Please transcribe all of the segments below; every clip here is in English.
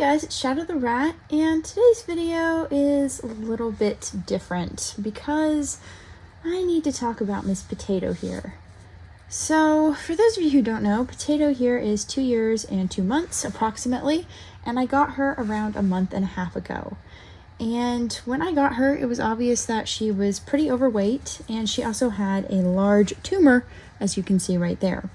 guys, it's Shadow the Rat, and today's video is a little bit different because I need to talk about Miss Potato here. So, for those of you who don't know, Potato here is 2 years and 2 months approximately, and I got her around a month and a half ago. And when I got her, it was obvious that she was pretty overweight, and she also had a large tumor, as you can see right there.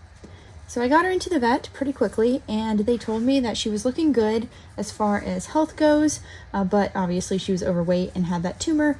So I got her into the vet pretty quickly, and they told me that she was looking good as far as health goes, but obviously she was overweight and had that tumor,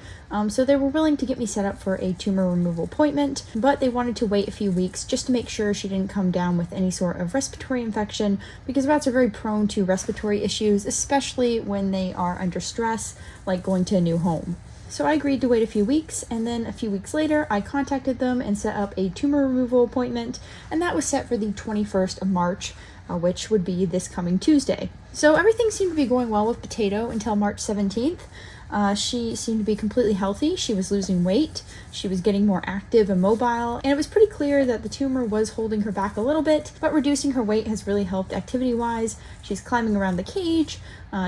so they were willing to get me set up for a tumor removal appointment, but they wanted to wait a few weeks just to make sure she didn't come down with any sort of respiratory infection, because rats are very prone to respiratory issues, especially when they are under stress, like going to a new home. So I agreed to wait a few weeks, and then a few weeks later, I contacted them and set up a tumor removal appointment, and that was set for the 21st of March, which would be this coming Tuesday. So everything seemed to be going well with Potato until March 17th. She seemed to be completely healthy. She was losing weight, she was getting more active and mobile, and it was pretty clear that the tumor was holding her back a little bit, but reducing her weight has really helped activity-wise. She's climbing around the cage,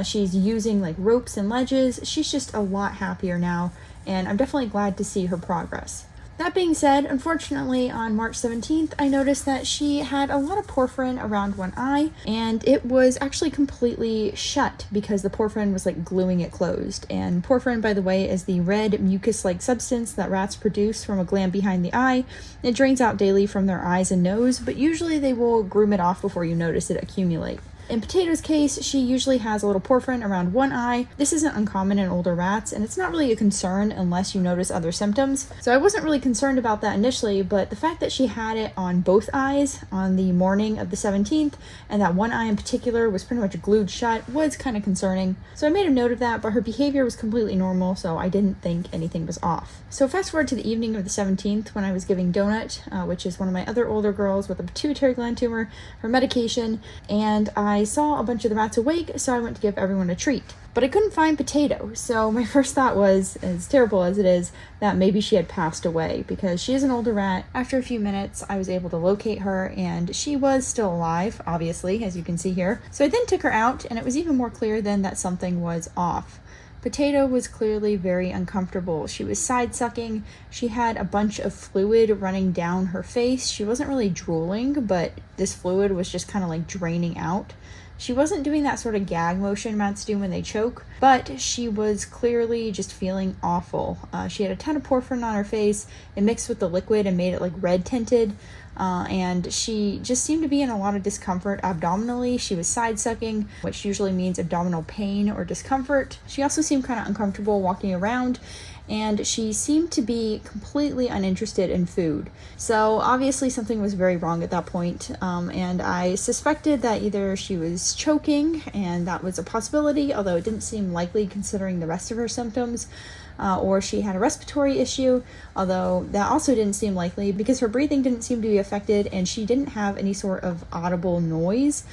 she's using like ropes and ledges. She's just a lot happier now, and I'm definitely glad to see her progress. That being said, unfortunately, on March 17th, I noticed that she had a lot of porphyrin around one eye, and it was actually completely shut because the porphyrin was like gluing it closed. And porphyrin, by the way, is the red mucus-like substance that rats produce from a gland behind the eye. It drains out daily from their eyes and nose, but usually they will groom it off before you notice it accumulate. In Potato's case, she usually has a little porphyrin around one eye. This isn't uncommon in older rats, and it's not really a concern unless you notice other symptoms. So I wasn't really concerned about that initially, but the fact that she had it on both eyes on the morning of the 17th, and that one eye in particular was pretty much glued shut, was kind of concerning. So I made a note of that, but her behavior was completely normal, so I didn't think anything was off. So fast forward to the evening of the 17th when I was giving Donut, which is one of my other older girls with a pituitary gland tumor, her medication, and I saw a bunch of the rats awake, so I went to give everyone a treat. But I couldn't find Potato, so my first thought was, as terrible as it is, that maybe she had passed away, because she is an older rat. After a few minutes, I was able to locate her, and she was still alive, obviously, as you can see here. So I then took her out, and it was even more clear then that something was off. Potato was clearly very uncomfortable. She was side-sucking. She had a bunch of fluid running down her face. She wasn't really drooling, but this fluid was just kind of like draining out. She wasn't doing that sort of gag motion rats do when they choke, but she was clearly just feeling awful. She had a ton of porphyrin on her face. It mixed with the liquid and made it like red tinted. And she just seemed to be in a lot of discomfort abdominally. She was side-sucking, which usually means abdominal pain or discomfort. She also seemed kind of uncomfortable walking around, and she seemed to be completely uninterested in food. So obviously something was very wrong at that point, and I suspected that either she was choking, and that was a possibility, although it didn't seem likely considering the rest of her symptoms, or she had a respiratory issue, although that also didn't seem likely because her breathing didn't seem to be affected and she didn't have any sort of audible noise.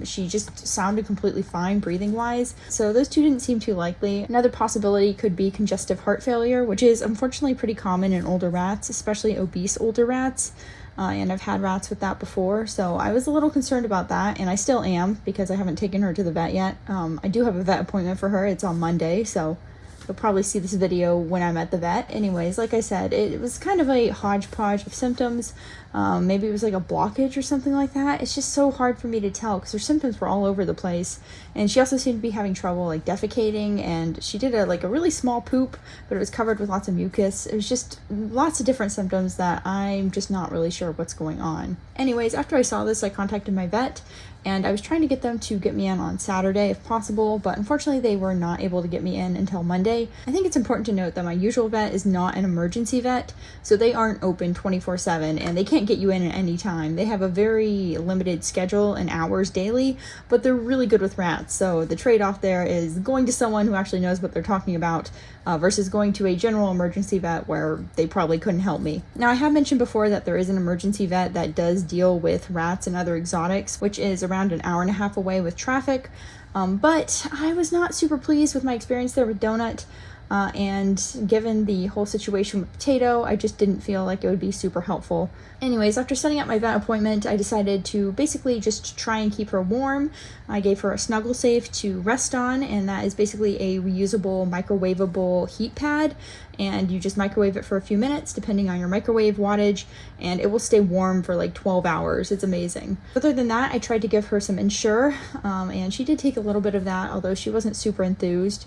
She just sounded completely fine breathing-wise, so those two didn't seem too likely. Another possibility could be congestive heart failure, which is unfortunately pretty common in older rats, especially obese older rats. And I've had rats with that before, so I was a little concerned about that, and I still am because I haven't taken her to the vet yet. I do have a vet appointment for her. It's on Monday, so you'll probably see this video when I'm at the vet. Anyways, like I said, it was kind of a hodgepodge of symptoms. Maybe it was like a blockage or something like that. It's just so hard for me to tell because her symptoms were all over the place. And she also seemed to be having trouble like defecating, and she did a really small poop, but it was covered with lots of mucus. It was just lots of different symptoms that I'm just not really sure what's going on. Anyways, after I saw this, I contacted my vet, and I was trying to get them to get me in on Saturday if possible, but unfortunately they were not able to get me in until Monday. I think it's important to note that my usual vet is not an emergency vet, so they aren't open 24/7, and they can't get you in at any time. They have a very limited schedule and hours daily, but they're really good with rats, so the trade-off there is going to someone who actually knows what they're talking about versus going to a general emergency vet where they probably couldn't help me. Now, I have mentioned before that there is an emergency vet that does deal with rats and other exotics, which is around an hour and a half away with traffic, but I was not super pleased with my experience there with Donut. and given the whole situation with Potato, I just didn't feel like it would be super helpful. Anyways, after setting up my vet appointment, I decided to basically just try and keep her warm. I gave her a Snuggle Safe to rest on, and that is basically a reusable, microwavable heat pad, and you just microwave it for a few minutes, depending on your microwave wattage, and it will stay warm for like 12 hours. It's amazing. Other than that, I tried to give her some Ensure, and she did take a little bit of that, although she wasn't super enthused.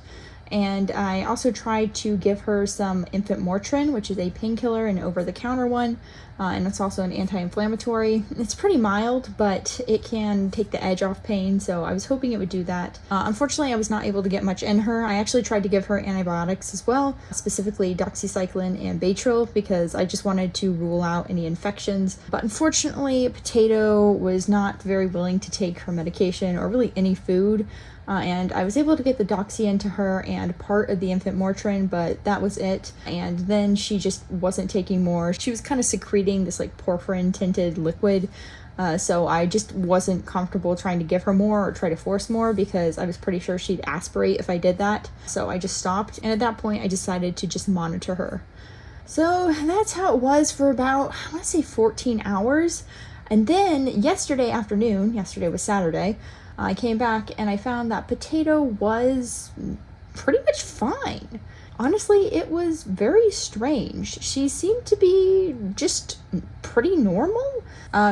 And I also tried to give her some infant Motrin, which is a painkiller and over-the-counter one, and it's also an anti-inflammatory. It's pretty mild, but it can take the edge off pain, so I was hoping it would do that. Unfortunately, I was not able to get much in her. I actually tried to give her antibiotics as well, specifically doxycycline and Baytril, because I just wanted to rule out any infections. But unfortunately, Potato was not very willing to take her medication or really any food. And I was able to get the doxy into her and part of the infant Motrin, but that was it. And then she just wasn't taking more. She was kind of secreting this like porphyrin tinted liquid. So I just wasn't comfortable trying to give her more or try to force more, because I was pretty sure she'd aspirate if I did that. So I just stopped. And at that point, I decided to just monitor her. So that's how it was for about, I want to say 14 hours. And then yesterday afternoon, yesterday was Saturday, I came back and I found that Potato was pretty much fine. Honestly, it was very strange. She seemed to be just pretty normal.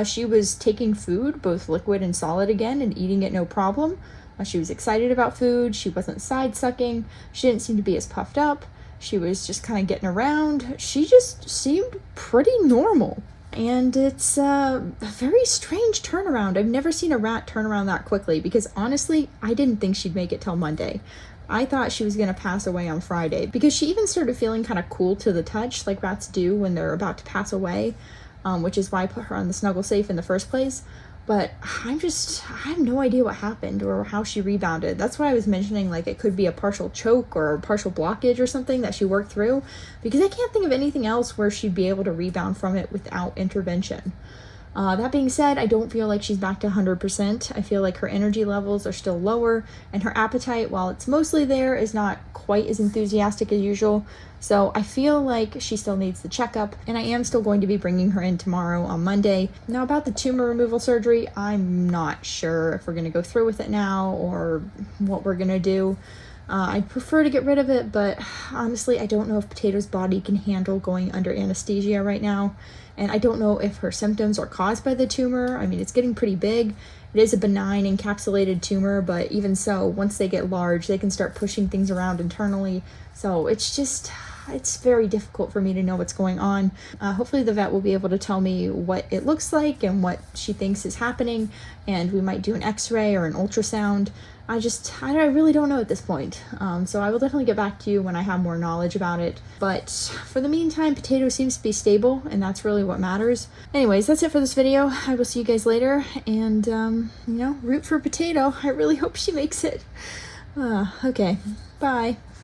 She was taking food, both liquid and solid again, and eating it no problem. She was excited about food. She wasn't side sucking. She didn't seem to be as puffed up. She was just kind of getting around. She just seemed pretty normal. And it's a very strange turnaround. I've never seen a rat turn around that quickly, because honestly, I didn't think she'd make it till Monday. I thought she was going to pass away on Friday, because she even started feeling kind of cool to the touch, like rats do when they're about to pass away, which is why I put her on the Snuggle Safe in the first place. But I have no idea what happened or how she rebounded. That's why I was mentioning, like, it could be a partial choke or a partial blockage or something that she worked through, because I can't think of anything else where she'd be able to rebound from it without intervention. That being said, I don't feel like she's back to 100%. I feel like her energy levels are still lower, and her appetite, while it's mostly there, is not quite as enthusiastic as usual. So I feel like she still needs the checkup, and I am still going to be bringing her in tomorrow on Monday. Now, about the tumor removal surgery, I'm not sure if we're going to go through with it now or what we're going to do. I'd prefer to get rid of it, but honestly, I don't know if Potato's body can handle going under anesthesia right now. And I don't know if her symptoms are caused by the tumor. I mean, it's getting pretty big. It is a benign encapsulated tumor, but even so, once they get large, they can start pushing things around internally. So it's very difficult for me to know what's going on. Hopefully the vet will be able to tell me what it looks like and what she thinks is happening, and we might do an x-ray or an ultrasound. I really don't know at this point. So I will definitely get back to you when I have more knowledge about it. But for the meantime, Potato seems to be stable, and that's really what matters. Anyways, that's it for this video. I will see you guys later, and, root for Potato. I really hope she makes it. Okay, bye.